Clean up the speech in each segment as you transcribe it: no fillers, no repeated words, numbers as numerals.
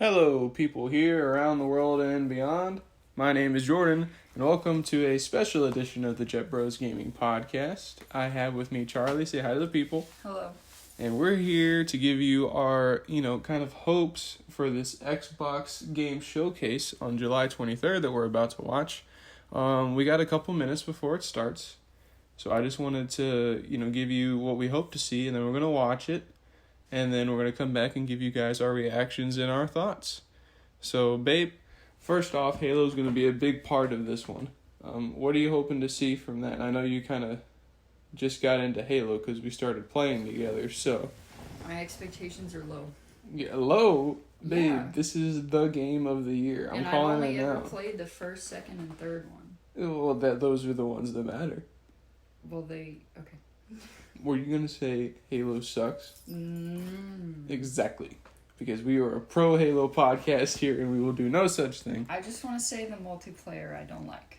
Hello, people here around the world and beyond. My name is Jordan, and welcome to a special edition of the JETBros Gaming Podcast. I have with me Charlie. Say hi to the people. Hello. And we're here to give you our, kind of hopes for this Xbox game showcase on July 23rd that we're about to watch. We got a couple minutes before it starts, so I just wanted to, give you what we hope to see, and then we're going to watch it. And then we're going to come back and give you guys our reactions and our thoughts. So, babe, first off, Halo's going to be a big part of this one. What are you hoping to see from that? I know you kind of just got into Halo because we started playing together, so... My expectations are low. Yeah, low? Babe, Yeah. This is the game of the year. I'm calling it now. And I've only ever played the first, second, and third one. Well, those are the ones that matter. Well, okay. Were you going to say Halo sucks? Exactly. Because we are a pro Halo podcast here and we will do no such thing. I just want to say the multiplayer I don't like.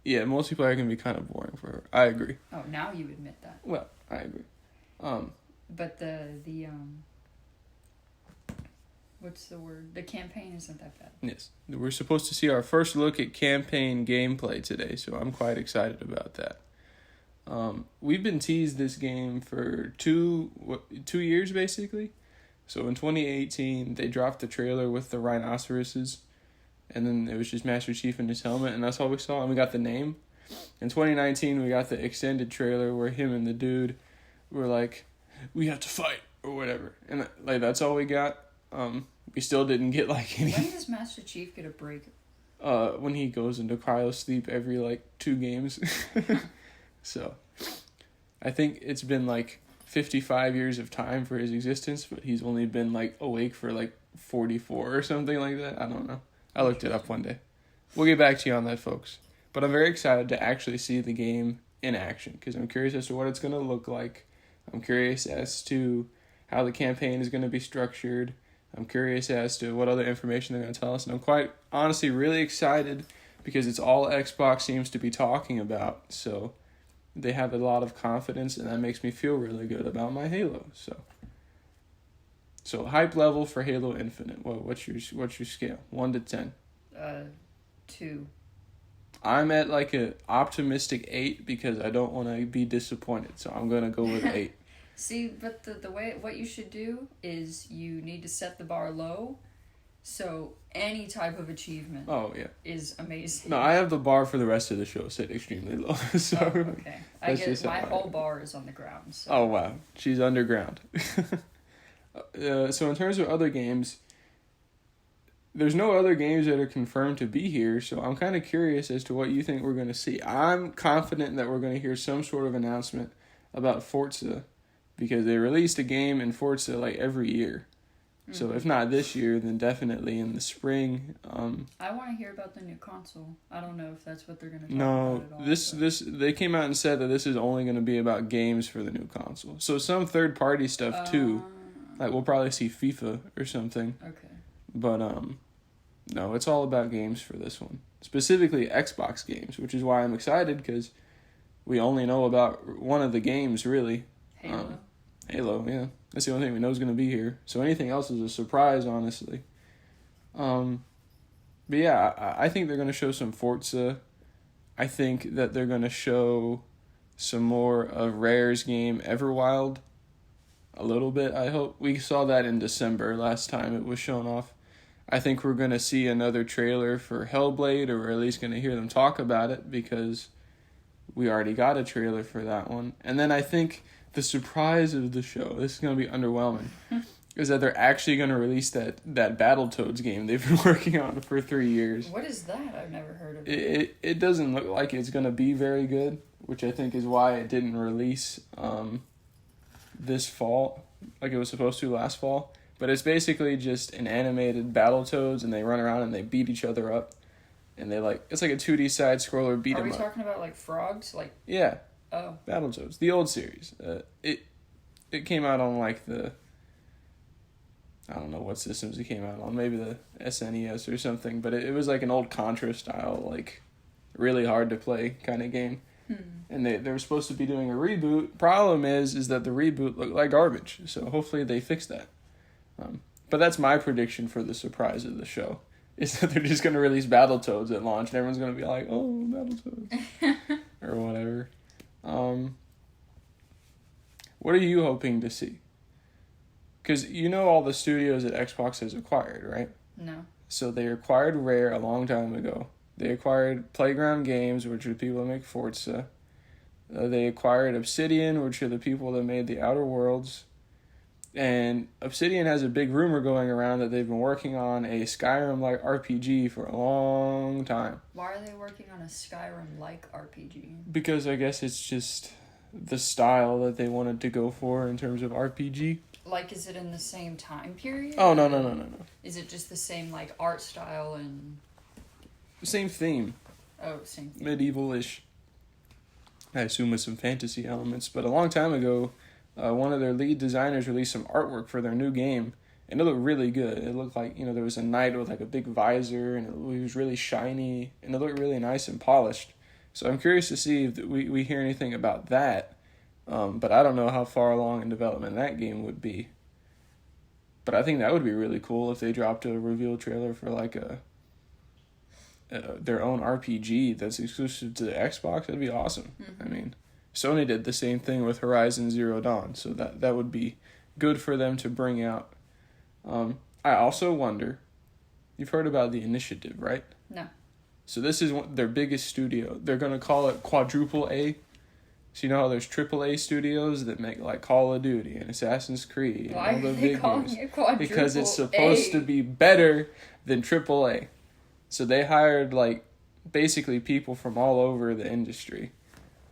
Yeah, multiplayer can be kind of boring for her. I agree. Oh, now you admit that. Well, I agree. But what's the word? The campaign isn't that bad. Yes. We're supposed to see our first look at campaign gameplay today, so I'm quite excited about that. We've been teased this game for 2 years, basically. So in 2018, they dropped the trailer with the rhinoceroses, and then it was just Master Chief in his helmet, and that's all we saw, and we got the name. In 2019, we got the extended trailer where him and the dude were like, we have to fight, or whatever. And that's all we got. We still didn't get any... When does Master Chief get a break? When he goes into cryo sleep every 2 games. So, I think it's been 55 years of time for his existence, but he's only been awake for 44 or something like that. I don't know. I looked it up one day. We'll get back to you on that, folks. But I'm very excited to actually see the game in action because I'm curious as to what it's going to look like. I'm curious as to how the campaign is going to be structured. I'm curious as to what other information they're going to tell us. And I'm quite honestly really excited because it's all Xbox seems to be talking about. So they have a lot of confidence, and that makes me feel really good about my Halo. So hype level for Halo Infinite. What's your scale? 1 to 10. 2. I'm at a optimistic 8 because I don't want to be disappointed. So I'm gonna go with 8. See, but the way what you should do is you need to set the bar low. So any type of achievement is amazing. No, I have the bar for the rest of the show set extremely low. So okay. I guess my whole bar is on the ground. So. Oh, wow. She's underground. So in terms of other games, there's no other games that are confirmed to be here, so I'm kind of curious as to what you think we're going to see. I'm confident that we're going to hear some sort of announcement about Forza because they released a game in Forza every year. So if not this year, then definitely in the spring. I want to hear about the new console. I don't know if that's what they're going to talk about at all. They came out and said that this is only going to be about games for the new console. So some third-party stuff too. We'll probably see FIFA or something. Okay. But no, it's all about games for this one. Specifically Xbox games, which is why I'm excited because we only know about one of the games really. Halo, yeah. That's the only thing we know is going to be here. So anything else is a surprise, honestly. But yeah, I think they're going to show some Forza. I think that they're going to show some more of Rare's game Everwild. A little bit, I hope. We saw that in December last time it was shown off. I think we're going to see another trailer for Hellblade, or we're at least going to hear them talk about it because we already got a trailer for that one. And then I think the surprise of the show, this is going to be underwhelming, is that they're actually going to release that Battletoads game they've been working on for 3 years. What is that? I've never heard of it. It doesn't look like it's going to be very good, which I think is why it didn't release this fall like it was supposed to last fall. But it's basically just an animated Battletoads, and they run around and they beat each other up. And they it's like a 2D side scroller beat 'em up. Are we talking about frogs? Yeah. Oh. Battletoads, the old series. It came out on the, I don't know what systems it came out on, maybe the SNES or something, but it was an old Contra style, really hard to play kind of game. And they were supposed to be doing a reboot. Problem is that the reboot looked like garbage, so hopefully they fix that. But that's my prediction for the surprise of the show. Is that they're just going to release Battletoads at launch, and everyone's going to be like, oh, Battletoads. Or whatever. What are you hoping to see? Because you know all the studios that Xbox has acquired, right? No. So they acquired Rare a long time ago. They acquired Playground Games, which are the people that make Forza. They acquired Obsidian, which are the people that made the Outer Worlds. And Obsidian has a big rumor going around that they've been working on a Skyrim-like RPG for a long time. Why are they working on a Skyrim-like RPG? Because I guess it's just the style that they wanted to go for in terms of RPG. Like, is it in the same time period? Oh, no. Is it just the same, like, art style and... Same theme. Oh, same theme. Medieval-ish. I assume with some fantasy elements. But a long time ago, one of their lead designers released some artwork for their new game. And it looked really good. It looked like, there was a knight with, like, a big visor. And it was really shiny. And it looked really nice and polished. So I'm curious to see if we hear anything about that. But I don't know how far along in development that game would be. But I think that would be really cool if they dropped a reveal trailer for like their own RPG that's exclusive to the Xbox. That'd be awesome. Mm-hmm. I mean, Sony did the same thing with Horizon Zero Dawn, so that would be good for them to bring out. I also wonder, you've heard about the Initiative, right? No. So this is their biggest studio. They're going to call it Quadruple A. So you know how there's AAA studios that make like Call of Duty and Assassin's Creed and all the big games? Because it's supposed to be better than AAA. So they hired like basically people from all over the industry.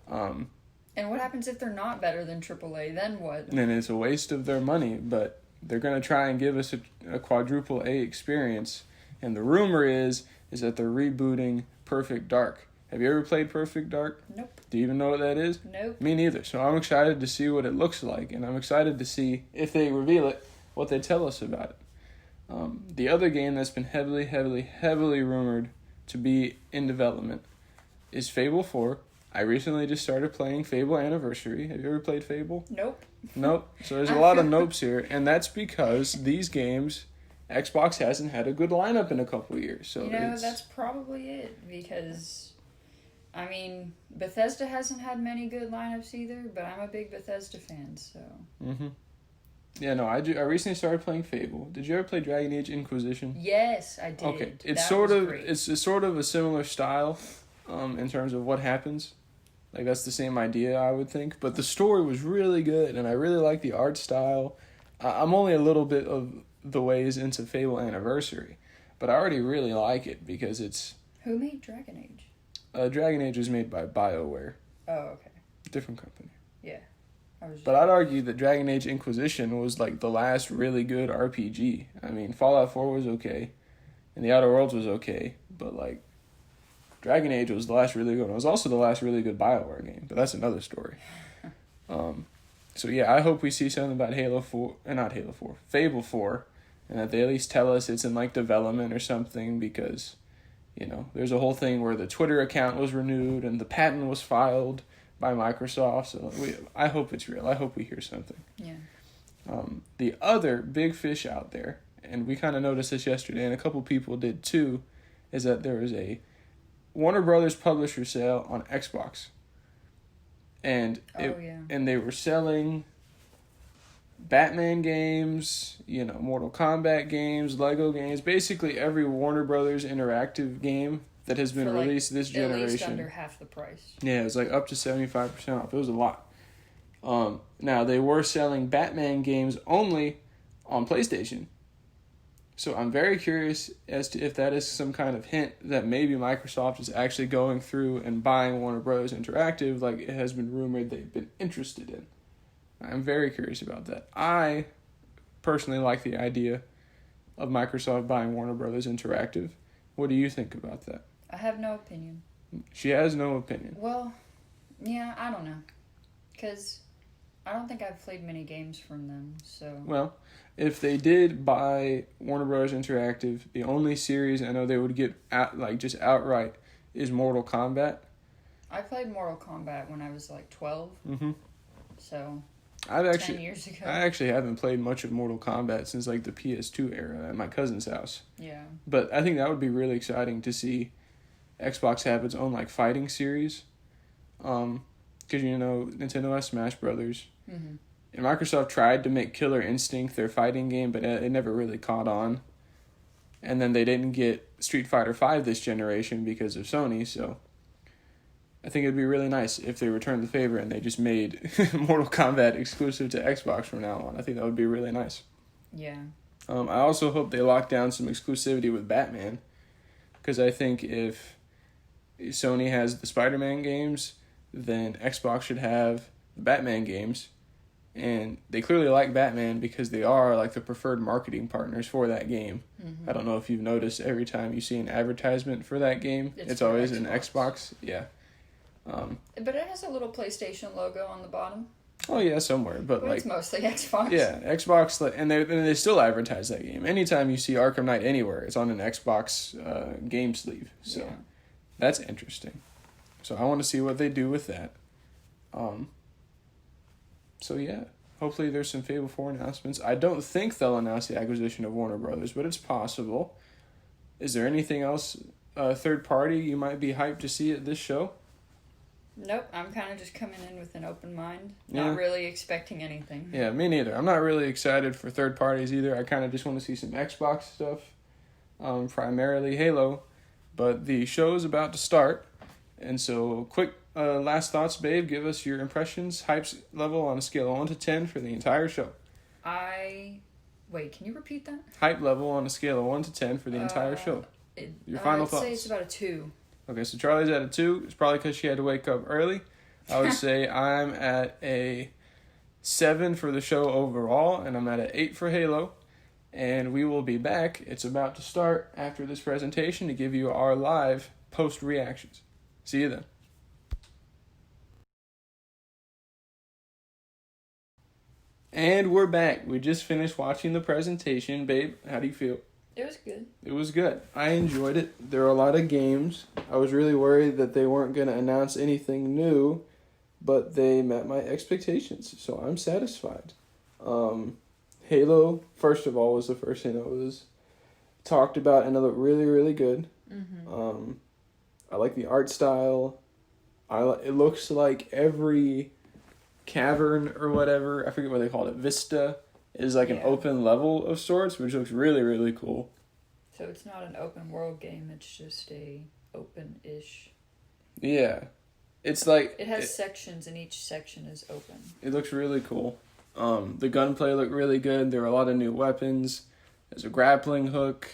And what happens if they're not better than AAA? Then what? Then it's a waste of their money. But they're going to try and give us a Quadruple A experience. And the rumor is that they're rebooting Perfect Dark. Have you ever played Perfect Dark? Nope. Do you even know what that is? Nope. Me neither. So I'm excited to see what it looks like, and I'm excited to see, if they reveal it, what they tell us about it. The other game that's been heavily rumored to be in development is Fable 4. I recently just started playing Fable Anniversary. Have you ever played Fable? Nope. Nope. So there's a lot of nopes here, and that's because these games, Xbox hasn't had a good lineup in a couple years. So that's probably it, because... I mean, Bethesda hasn't had many good lineups either, but I'm a big Bethesda fan, so... Mm-hmm. Yeah, no, I recently started playing Fable. Did you ever play Dragon Age Inquisition? Yes, I did. Okay, it's sort of a similar style in terms of what happens. Like, that's the same idea, I would think. But the story was really good, and I really like the art style. I'm only a little bit of the ways into Fable Anniversary, but I already really like it because it's... Who made Dragon Age? Dragon Age was made by BioWare. Oh, okay. Different company. Yeah. But I'd argue that Dragon Age Inquisition was like the last really good RPG. I mean, Fallout 4 was okay, and The Outer Worlds was okay, but like, Dragon Age was the last really good one. It was also the last really good BioWare game, but that's another story. So yeah, I hope we see something about Fable 4, and that they at least tell us it's in like development or something, because... there's a whole thing where the Twitter account was renewed and the patent was filed by Microsoft. So I hope it's real. I hope we hear something. Yeah. The other big fish out there, and we kind of noticed this yesterday, and a couple people did too, is that there is a Warner Brothers publisher sale on Xbox. And and they were selling Batman games, Mortal Kombat games, Lego games, basically every Warner Brothers interactive game that has been released this generation. At least under half the price. Yeah, it was like up to 75% off. It was a lot. Now, they were selling Batman games only on PlayStation. So I'm very curious as to if that is some kind of hint that maybe Microsoft is actually going through and buying Warner Brothers Interactive like it has been rumored they've been interested in. I'm very curious about that. I personally like the idea of Microsoft buying Warner Brothers Interactive. What do you think about that? I have no opinion. She has no opinion. Well, yeah, I don't know. Because I don't think I've played many games from them, so... Well, if they did buy Warner Brothers Interactive, the only series I know they would get just outright is Mortal Kombat. I played Mortal Kombat when I was 12. Mm-hmm. So... 10 years ago. I actually haven't played much of Mortal Kombat since like the PS2 era at my cousin's house. Yeah. But I think that would be really exciting to see Xbox have its own like fighting series. Because Nintendo has Smash Brothers. Mm-hmm. And Microsoft tried to make Killer Instinct their fighting game, but it never really caught on. And then they didn't get Street Fighter V this generation because of Sony, so I think it'd be really nice if they returned the favor and they just made Mortal Kombat exclusive to Xbox from now on. I think that would be really nice. Yeah. I also hope they lock down some exclusivity with Batman, because I think if Sony has the Spider-Man games, then Xbox should have the Batman games. And they clearly like Batman because they are like the preferred marketing partners for that game. Mm-hmm. I don't know if you've noticed, every time you see an advertisement for that game, it's always an Xbox. Yeah. But it has a little PlayStation logo on the bottom. Oh yeah, somewhere, but like it's mostly Xbox. Yeah, Xbox, and they still advertise that game. Anytime you see Arkham Knight anywhere, it's on an Xbox game sleeve. So that's interesting. So I want to see what they do with that. So yeah, hopefully there's some Fable 4 announcements. I don't think they'll announce the acquisition of Warner Brothers, but it's possible. Is there anything else third party you might be hyped to see at this show? Nope, I'm kind of just coming in with an open mind, not really expecting anything. Yeah, me neither. I'm not really excited for third parties either. I kind of just want to see some Xbox stuff, primarily Halo, but the show is about to start, and so quick last thoughts, babe. Give us your impressions, hype level on a scale of 1 to 10 for the entire show. Wait, can you repeat that? Hype level on a scale of 1 to 10 for the entire show. Your final thoughts. I'd say it's about a 2. Okay, so Charlie's at a 2. It's probably because she had to wake up early. I would say I'm at a 7 for the show overall, and I'm at an 8 for Halo. And we will be back. It's about to start after this presentation to give you our live post reactions. See you then. And we're back. We just finished watching the presentation. Babe, how do you feel? It was good. It was good. I enjoyed it. There are a lot of games. I was really worried that they weren't going to announce anything new, but they met my expectations, so I'm satisfied. Halo, first of all, was the first thing that was talked about, and it looked really, really good. Mm-hmm. I like the art style. It looks like every cavern or whatever, I forget what they called it, Vista, is like an open level of sorts, which looks really, really cool. So it's not an open world game, it's just a open-ish. Yeah. It's like... It has sections, and each section is open. It looks really cool. The gunplay looked really good. There were a lot of new weapons. There's a grappling hook.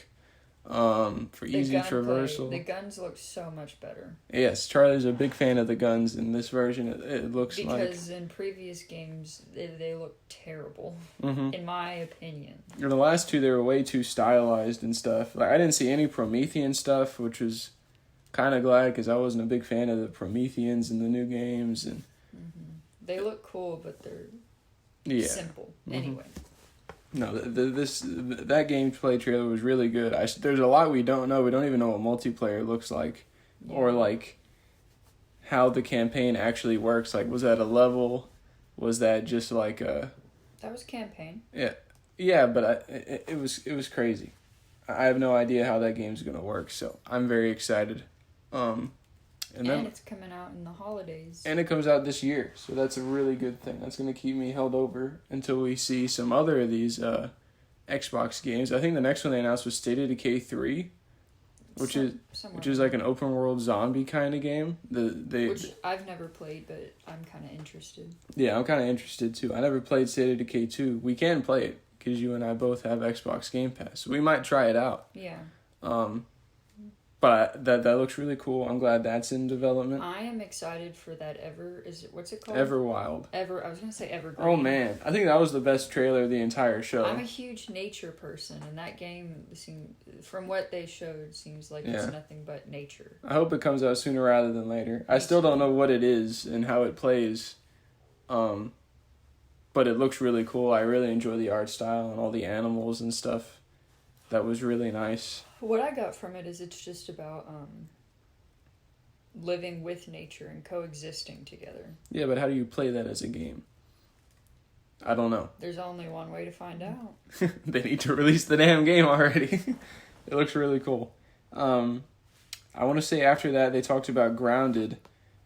For easy traversal. The guns look so much better. Yes, Charlie's a big fan of the guns in this version. It looks because in previous games they look terrible, in my opinion. In the last two, they were way too stylized and stuff. Like I didn't see any Promethean stuff, which was kind of glad because I wasn't a big fan of the Prometheans in the new games. And they look cool, but they're simple anyway. No, that gameplay trailer was really good. There's a lot we don't know. We don't even know what multiplayer looks like, or like how the campaign actually works. Like, was that a level? Was that just like a? That was campaign. Yeah, but it was crazy. I have no idea how that game's gonna work, so I'm very excited. And it's coming out in the holidays. And it comes out this year, so that's a really good thing. That's going to keep me held over until we see some other of these Xbox games. I think the next one they announced was State of Decay 3, which is like an open world zombie kind of game. Which I've never played, but I'm kind of interested. Yeah, I'm kind of interested too. I never played State of Decay 2. We can play it because you and I both have Xbox Game Pass, so we might try it out. Yeah. But that looks really cool. I'm glad that's in development. I am excited for that what's it called? Everwild. I was going to say Evergreen. Oh man, I think that was the best trailer of the entire show. I'm a huge nature person, and that game, from what they showed, seems like it's nothing but nature. I hope it comes out sooner rather than later. I still don't know what it is and how it plays. But it looks really cool. I really enjoy the art style and all the animals and stuff. That was really nice. What I got from it is it's just about living with nature and coexisting together. Yeah, but how do you play that as a game? I don't know. There's only one way to find out. They need to release the damn game already. It looks really cool. I want to say after that they talked about Grounded,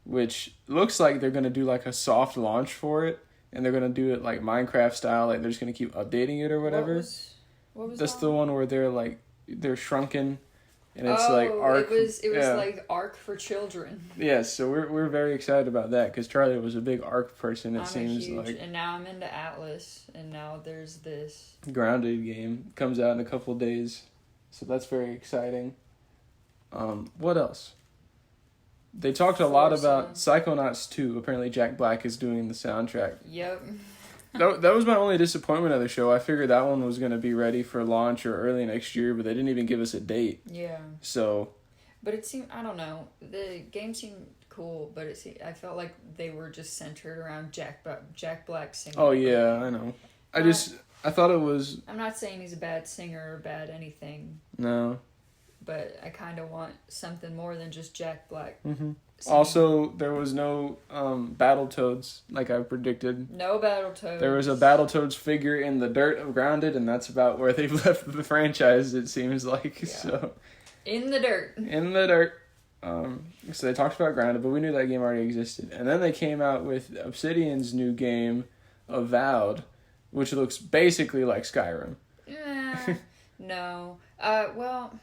which looks like they're going to do like a soft launch for it, and they're going to do it like Minecraft style, like they're just going to keep updating it or whatever. What was That's that? the one where they're shrunken, and it's like Ark. It was like Ark for children. Yeah, so we're very excited about that because Charlie was a big Ark person. It seems like. And now I'm into Atlas, and now there's this Grounded game comes out in a couple of days, so that's very exciting. What else? They talked a lot about Psychonauts 2. Apparently, Jack Black is doing the soundtrack. Yep. That was my only disappointment of the show. I figured that one was going to be ready for launch or early next year, but they didn't even give us a date. Yeah. So. But it seemed, I don't know, the game seemed cool, but I felt like they were just centered around Jack Black singing. Oh yeah, I know. I thought it was. I'm not saying he's a bad singer or bad anything. No. But I kind of want something more than just Jack Black. Mm-hmm. Also, there was no Battletoads, like I predicted. No Battletoads. There was a Battletoads figure in the dirt of Grounded, and that's about where they've left the franchise, it seems like. Yeah. So. In the dirt. In the dirt. So they talked about Grounded, but we knew that game already existed. And then they came out with Obsidian's new game, Avowed, which looks basically like Skyrim. No. Well...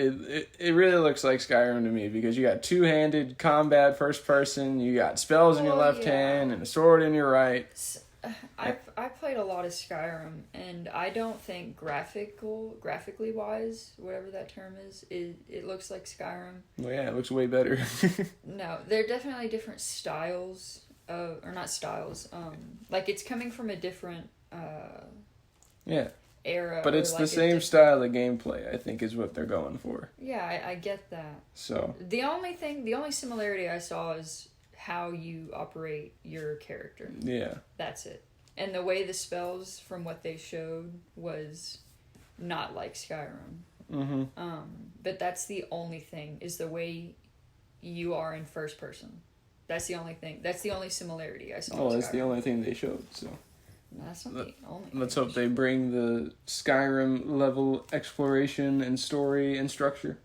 It really looks like Skyrim to me because you got two-handed combat first person, you got spells in your left hand and a sword in your right. I played a lot of Skyrim, and I don't think graphically wise, whatever that term is, it looks like Skyrim. Well, yeah, it looks way better. No, they're definitely different styles, or not styles. Like it's coming from a different yeah. era. But it's like the same style of gameplay, I think, is what they're going for. Yeah, I get that. So the only similarity I saw is how you operate your character. Yeah. That's it. And the way the spells from what they showed was not like Skyrim. Mm-hmm. But that's the only thing, is the way you are in first person. That's the only thing. That's the only similarity I saw. Oh, that's the only thing they showed, so. That's not the only. Let's hope they bring the Skyrim level exploration and story and structure.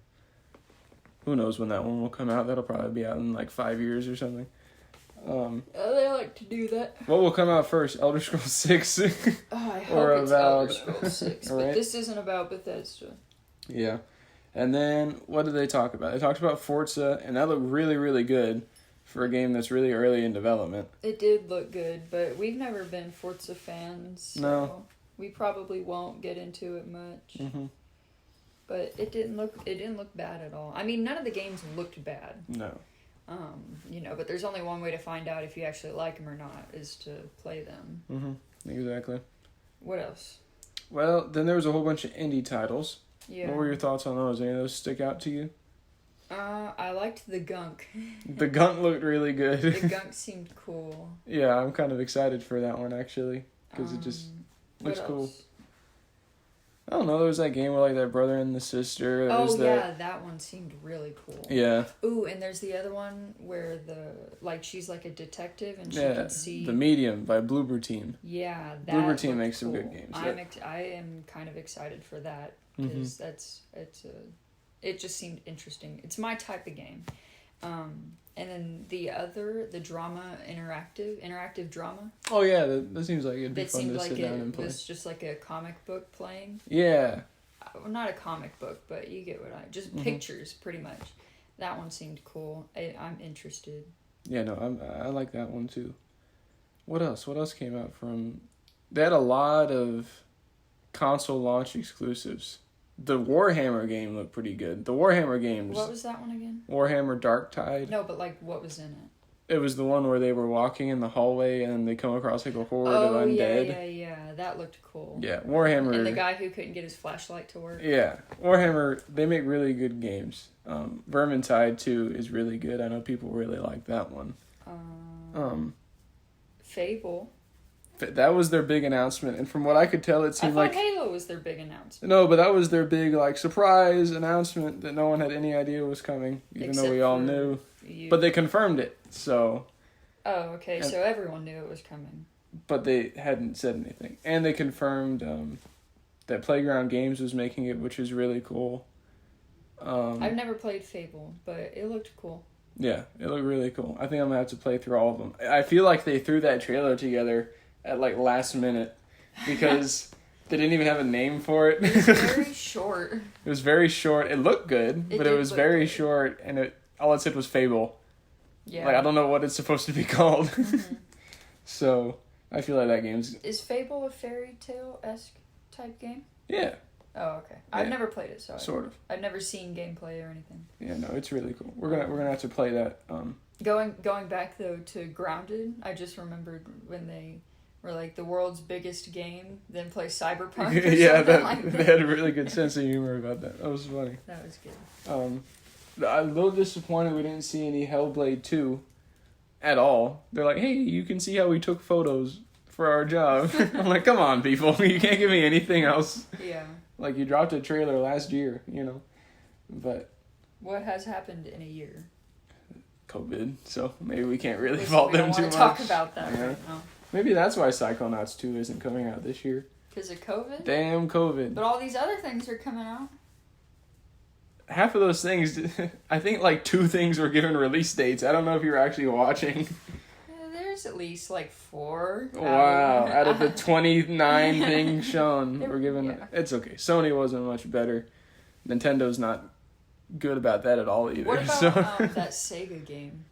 Who knows when that one will come out? That'll probably be out in like 5 years or something. They like to do that. What will come out first? Elder Scrolls 6? I hope it's Elder Scrolls 6. But this isn't about Bethesda. Yeah. And then, what did they talk about? They talked about Forza, and that looked really, really good for a game that's really early in development. It did look good, but we've never been Forza fans. So no. We probably won't get into it much. Mm-hmm. But it didn't look bad at all. I mean, none of the games looked bad. No. But there's only one way to find out if you actually like them or not, is to play them. Mm-hmm. Exactly. What else? Well, then there was a whole bunch of indie titles. Yeah. What were your thoughts on those? Any of those stick out to you? I liked the gunk. The gunk looked really good. The gunk seemed cool. Yeah, I'm kind of excited for that one, actually, because it just looks cool. I don't know, there was that game where, like, that brother and the sister. That one seemed really cool. Yeah. Ooh, and there's the other one where she's like a detective and she can see... The Medium by Bloober Team. Yeah, that Bloober Team makes some good games. I am kind of excited for that, because it just seemed interesting. It's my type of game. And then the drama, interactive drama. Oh yeah, that seems like it'd be fun to sit down and play. It's just like a comic book playing. Yeah. Well, not a comic book, but you get what just pictures, pretty much. That one seemed cool. I'm interested. Yeah, no, I like that one too. What else? What else came out from? They had a lot of console launch exclusives. The Warhammer game looked pretty good. The Warhammer games... What was that one again? Warhammer Dark Tide. No, but like, what was in it? It was the one where they were walking in the hallway and they come across like a horde of undead. Yeah. That looked cool. Yeah, Warhammer... And the guy who couldn't get his flashlight to work. Yeah, Warhammer, they make really good games. Vermintide 2 is really good. I know people really like that one. Fable. That was their big announcement, and from what I could tell, it seemed like Halo was their big announcement. No, but that was their big surprise announcement that no one had any idea was coming, even though we all knew. But they confirmed it, so. Oh, okay. So everyone knew it was coming. but they hadn't said anything. And they confirmed that Playground Games was making it, which is really cool. I've never played Fable, but it looked cool. Yeah, it looked really cool. I think I'm going to have to play through all of them. I feel like they threw that trailer together at, like, last minute because they didn't even have a name for it. It was very short. It was very short. It looked good, but it was very short, and all it said was Fable. Yeah. Like, I don't know what it's supposed to be called. Mm-hmm. So, I feel like that game's... Is Fable a fairy tale-esque type game? Yeah. Oh, okay. I've never played it, so sort of. I've never seen gameplay or anything. Yeah, no, it's really cool. We're gonna have to play that. Going back though to Grounded, I just remembered when they were like the world's biggest game, then play Cyberpunk. Or yeah, something they had a really good sense of humor about that. That was funny. That was good. I'm a little disappointed we didn't see any Hellblade 2 at all. They're like, hey, you can see how we took photos for our job. I'm like, come on, people, you can't give me anything else. Yeah. Like, you dropped a trailer last year, but... What has happened in a year? COVID, so maybe we can't really fault them too much. We don't want to talk about that right now. Maybe that's why Psychonauts 2 isn't coming out this year. Because of COVID? Damn COVID. But all these other things are coming out. Half of those things, I think like 2 things were given release dates. I don't know if you were actually watching. There's at least like 4. Wow, out of the 29 things shown, we're given... Yeah. It's okay. Sony wasn't much better. Nintendo's not good about that at all either. What about that Sega game?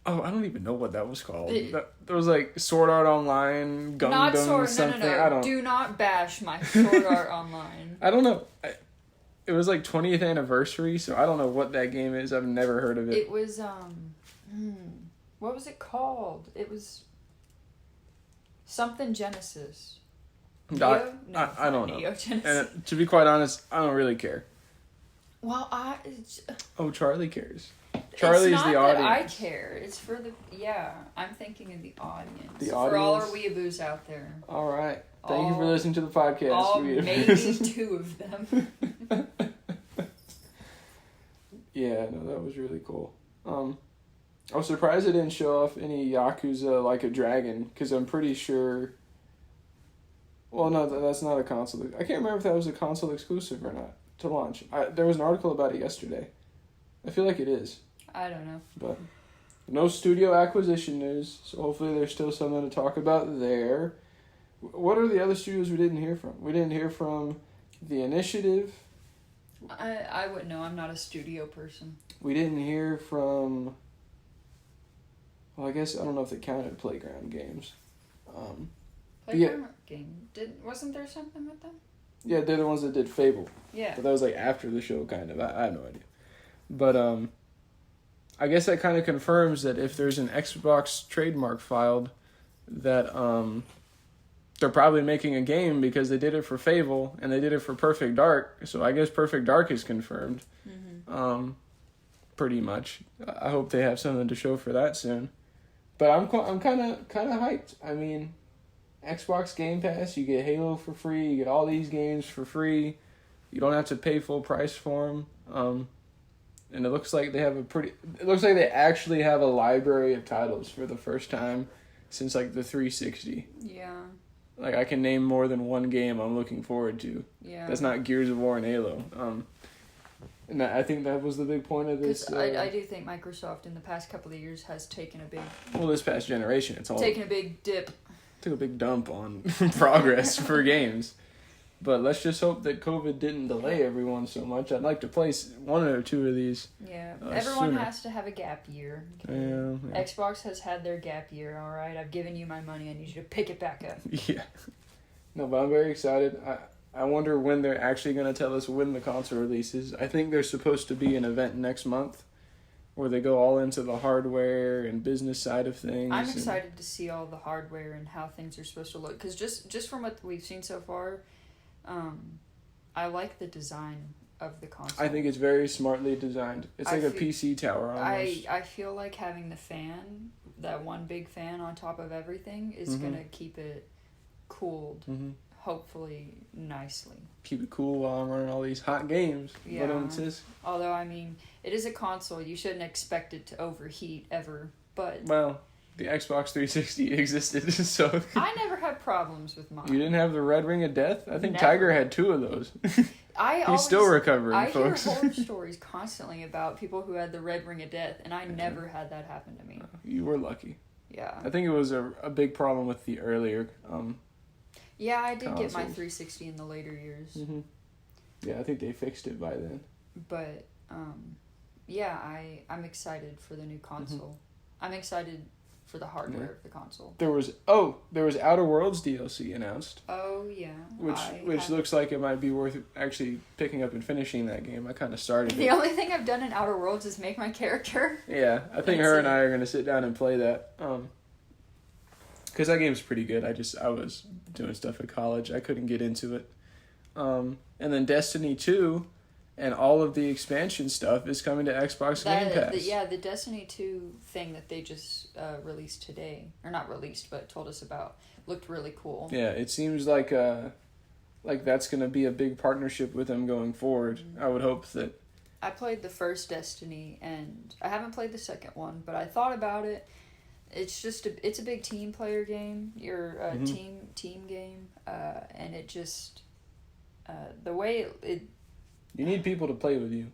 Oh, I don't even know what that was called. There was like Sword Art Online, Gundam, something. No. I don't... Do not bash my Sword Art Online. I don't know. It was like 20th anniversary, so I don't know what that game is. I've never heard of it. It was, what was it called? It was something Genesis. Neo? No, I don't know. Neo Genesis. And to be quite honest, I don't really care. Well, Oh, Charlie cares. Charlie's it's not the audience. That I care. It's for the... Yeah, I'm thinking of the audience. The For all our audience? weeaboos out there. All right. Thank you for listening to the podcast. All maybe 2 of them. Yeah, no, that was really cool. I was surprised they didn't show off any Yakuza Like a Dragon, because I'm pretty sure... Well, no, that's not a console... I can't remember if that was a console exclusive or not to launch. There was an article about it yesterday. I feel like it is. I don't know. But no studio acquisition news, so hopefully there's still something to talk about there. What are the other studios we didn't hear from? We didn't hear from The Initiative. I wouldn't know. I'm not a studio person. We didn't hear from... Well, I guess I don't know if they counted Playground Games. Playground game. Wasn't there something with them? Yeah, they're the ones that did Fable. Yeah. But that was like after the show, kind of. I have no idea. But I guess that kind of confirms that if there's an Xbox trademark filed, that they're probably making a game because they did it for Fable and they did it for Perfect Dark. So I guess Perfect Dark is confirmed. Mm-hmm. Pretty much. I hope they have something to show for that soon. But I'm kind of hyped. I mean, Xbox Game Pass, you get Halo for free, you get all these games for free. You don't have to pay full price for them. And it looks like they have it looks like they actually have a library of titles for the first time since like the 360. Yeah. Like I can name more than one game I'm looking forward to. Yeah. That's not Gears of War and Halo. And I think that was the big point of this. I do think Microsoft in the past couple of years has taken a big... Well, this past generation, it's all... Taken a big dip. Took a big dump on progress for games. But let's just hope that COVID didn't delay everyone so much. I'd like to play 1 or 2 of these. Yeah, everyone sooner. has to have a gap year. Yeah. Xbox has had their gap year, alright? I've given you my money, I need you to pick it back up. Yeah. No, but I'm very excited. I wonder when they're actually going to tell us when the console releases. I think there's supposed to be an event next month where they go all into the hardware and business side of things. I'm excited to see all the hardware and how things are supposed to look. Because just from what we've seen so far, I like the design of the console. I think it's very smartly designed. It's like a PC tower almost. I feel like having the fan, that one big fan on top of everything, is going to keep it cooled. Mm-hmm. Hopefully nicely. Keep it cool while I'm running all these hot games. Yeah. Although, I mean, it is a console. You shouldn't expect it to overheat ever. But well, the Xbox 360 existed, so... I never had problems with mine. You didn't have the red ring of death? I think Never. Tiger had 2 of those. He's still recovering, folks. I hear horror stories constantly about people who had the red ring of death, and I never had that happen to me. You were lucky. Yeah. I think it was a big problem with the earlier yeah, I did consoles. get my 360 in the later years. Mm-hmm. Yeah, I think they fixed it by then. But, yeah, I'm excited for the new console. Mm-hmm. I'm excited for the hardware of the console. There was Outer Worlds DLC announced. Oh, yeah. Which looks like it might be worth actually picking up and finishing that game. I kind of started The only thing I've done in Outer Worlds is make my character. Yeah, I think her and I are going to sit down and play that. Because that game's pretty good. I was doing stuff at college. I couldn't get into it. And then Destiny 2 and all of the expansion stuff is coming to Xbox Game Pass. The Destiny 2 thing that they just released today, or not released, but told us about, looked really cool. Yeah, it seems like that's going to be a big partnership with them going forward. Mm-hmm. I would hope that... I played the first Destiny, and I haven't played the second one, but I thought about it. It's just it's a big team player game. You're a team game, and it just the way it. You need people to play with you.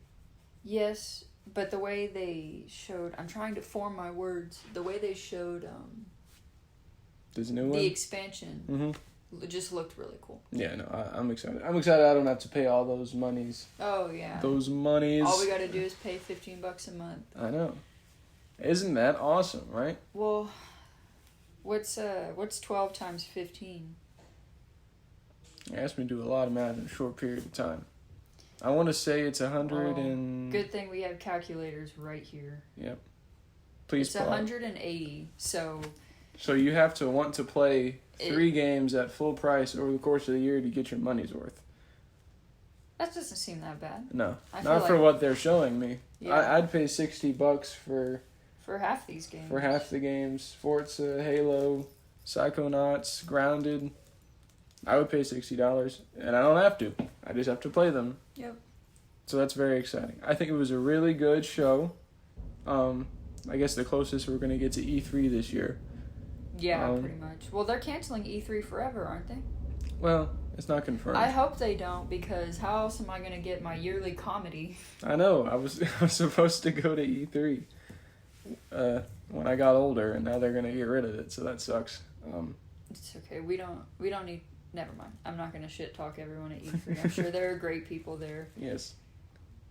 Yes, but the way they showed, I'm trying to form my words. The way they showed this new one, the expansion, it just looked really cool. Yeah, no, I'm excited. I'm excited. I don't have to pay all those monies. Oh yeah, those monies. All we got to do is pay $15 a month. I know. Isn't that awesome, right? Well, what's 12 times 15? You asked me to do a lot of math in a short period of time. I want to say it's 100 and... Good thing we have calculators right here. Yep. Please. It's 180, so... So you have to want to play 3 games at full price over the course of the year to get your money's worth. That doesn't seem that bad. No, not for what they're showing me. Yeah. I'd pay $60 for half these games. For half the games. Forza, Halo, Psychonauts, Grounded. I would pay $60, and I don't have to. I just have to play them. Yep. So that's very exciting. I think it was a really good show. I guess the closest we're going to get to E3 this year. Yeah, pretty much. Well, they're canceling E3 forever, aren't they? Well, it's not confirmed. I hope they don't, because how else am I going to get my yearly comedy? I know. I was supposed to go to E3 when I got older, and now they're going to get rid of it, so that sucks. It's okay. We don't need... Never mind. I'm not going to shit talk everyone at E3. I'm sure there are great people there. Yes.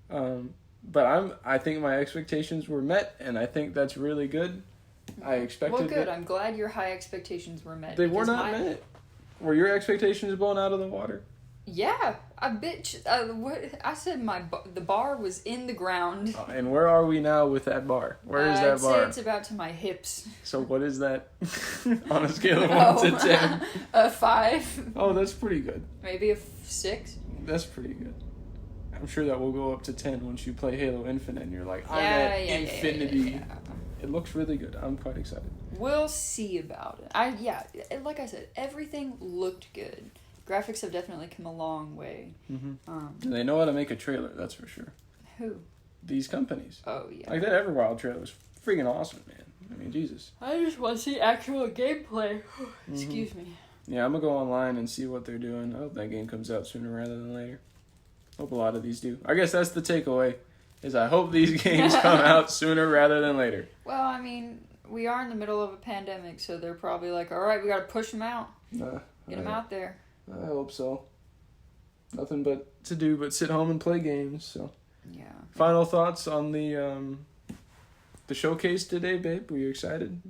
But I think my expectations were met, and I think that's really good. I expected... Well, good. I'm glad your high expectations were met. They were not met. Were your expectations blown out of the water? Yeah. I said the bar was in the ground. And where are we now with that bar? Where is that bar? I'd say it's about to my hips. So what is that on a scale of 1 to 10? A 5. Oh, that's pretty good. Maybe a 6. That's pretty good. I'm sure that will go up to 10 once you play Halo Infinite and you're like, I'm at infinity. Yeah. It looks really good. I'm quite excited. We'll see about it. Like I said, everything looked good. Graphics have definitely come a long way. Mm-hmm. They know how to make a trailer, that's for sure. Who? These companies. Oh, yeah. Like that Everwild trailer was freaking awesome, man. I mean, Jesus. I just want to see actual gameplay. Excuse me. Yeah, I'm going to go online and see what they're doing. I hope that game comes out sooner rather than later. Hope a lot of these do. I guess that's the takeaway, is I hope these games come out sooner rather than later. Well, I mean, we are in the middle of a pandemic, so they're probably like, all right, we got to push them out. Get them out there. I hope so. Nothing but to do but sit home and play games. So, yeah. Final thoughts on the showcase today, babe? Were you excited?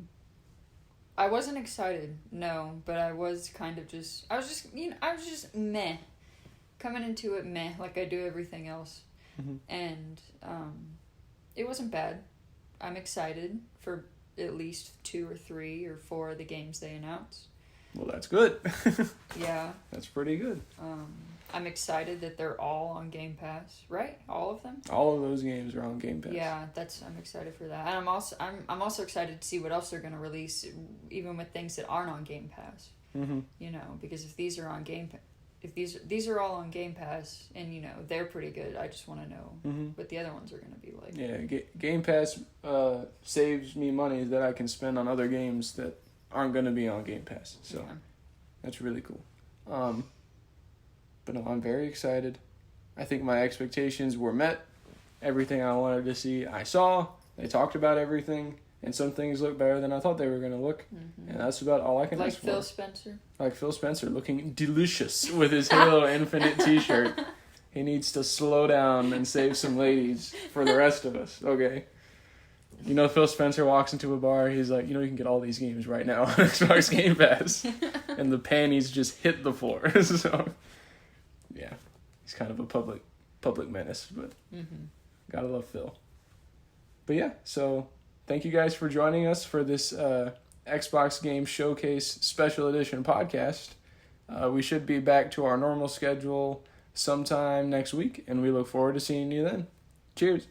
I wasn't excited, no, but I was kind of I was just meh, coming into it meh, like I do everything else, and it wasn't bad. I'm excited for at least 2 or 3 or 4 of the games they announced. Well, that's good. Yeah. That's pretty good. I'm excited that they're all on Game Pass, right? All of them? All of those games are on Game Pass. Yeah, I'm excited for that. And I'm also excited to see what else they're going to release, even with things that aren't on Game Pass. Mm-hmm. You know, because if these are on Game Pass, if these are all on Game Pass, and they're pretty good. I just want to know what the other ones are going to be like. Yeah, Game Pass saves me money that I can spend on other games that aren't going to be on Game Pass. So that's really cool. But no, I'm very excited. I think my expectations were met. Everything I wanted to see, I saw. They talked about everything. And some things look better than I thought they were going to look. And that's about all I can ask for. Like Phil Spencer? Like Phil Spencer, looking delicious with his Halo Infinite t-shirt. He needs to slow down and save some ladies for the rest of us, okay? Phil Spencer walks into a bar, he's like, you can get all these games right now on Xbox Game Pass. And the panties just hit the floor. So, yeah. He's kind of a public menace, but gotta love Phil. But yeah, so... Thank you guys for joining us for this Xbox Game Showcase Special Edition podcast. We should be back to our normal schedule sometime next week, and we look forward to seeing you then. Cheers.